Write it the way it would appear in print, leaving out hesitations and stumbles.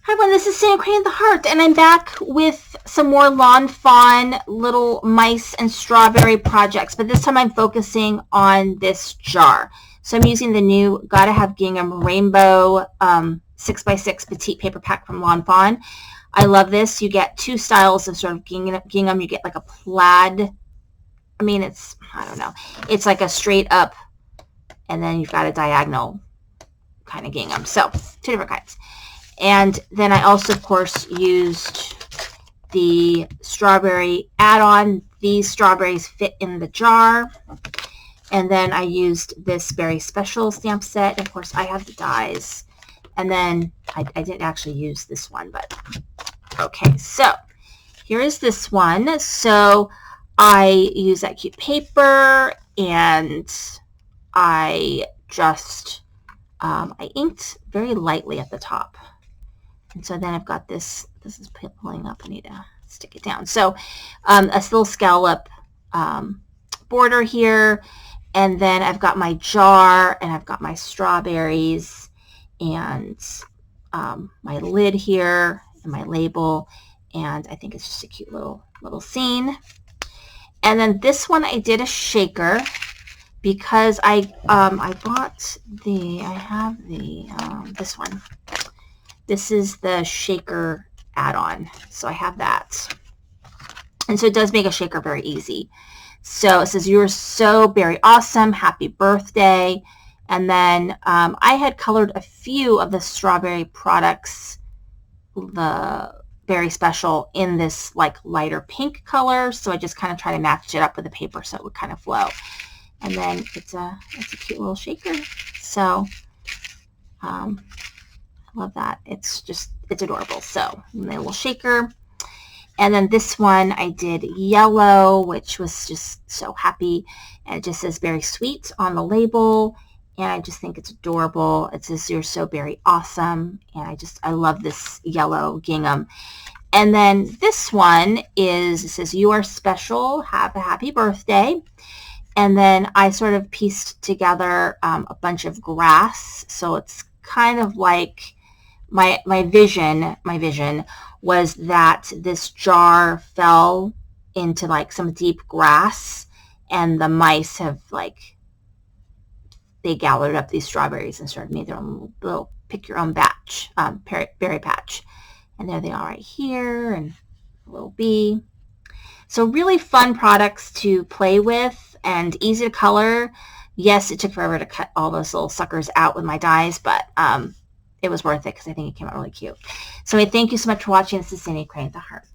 Hi everyone, this is Sandy Creating the Heart, and I'm back with some more Lawn Fawn little mice and strawberry projects, but this time I'm focusing on this jar. So I'm using the new Gotta Have Gingham Rainbow 6x6 Petite Paper Pack from Lawn Fawn. I love this. You get two styles of sort of gingham. You get like a plaid, I don't know. It's like a straight up, and then you've got a diagonal kind of gingham. So two different kinds. And then I also, of course, used the strawberry add-on. These strawberries fit in the jar. And then I used this Berry Special stamp set. Of course, I have the dies. And then I didn't actually use this one, but okay. So here is this one. So I use that cute paper, and I just, I inked very lightly at the top. And so then I've got this is pulling up, I need to stick it down. So a little scallop border here, and then I've got my jar, and I've got my strawberries, and my lid here, and my label, and I think it's just a cute little scene. And then this one I did a shaker, because I bought this one. This is the shaker add-on, so I have that. And so it does make a shaker very easy. So it says, "You're so very awesome, happy birthday." And then I had colored a few of the strawberry products, the Berry Special, in this like lighter pink color. So I just kind of try to match it up with the paper so it would kind of flow. And then it's a cute little shaker. So I love that. It's adorable. So my little shaker. And then this one I did yellow, which was just so happy. And it just says "very sweet" on the label. And I just think it's adorable. It says "You're so very awesome." And I love this yellow gingham. And then this one it says "You are special, have a happy birthday." And then I sort of pieced together a bunch of grass. So it's kind of like my vision was that this jar fell into like some deep grass, and the mice have they gathered up these strawberries and started made their own little pick your own batch, berry patch. And there they are right here, and a little bee. So really fun products to play with and easy to color. Yes, it took forever to cut all those little suckers out with my dies, but it was worth it because I think it came out really cute. So thank you so much for watching. This is Sandy Creating the Heart.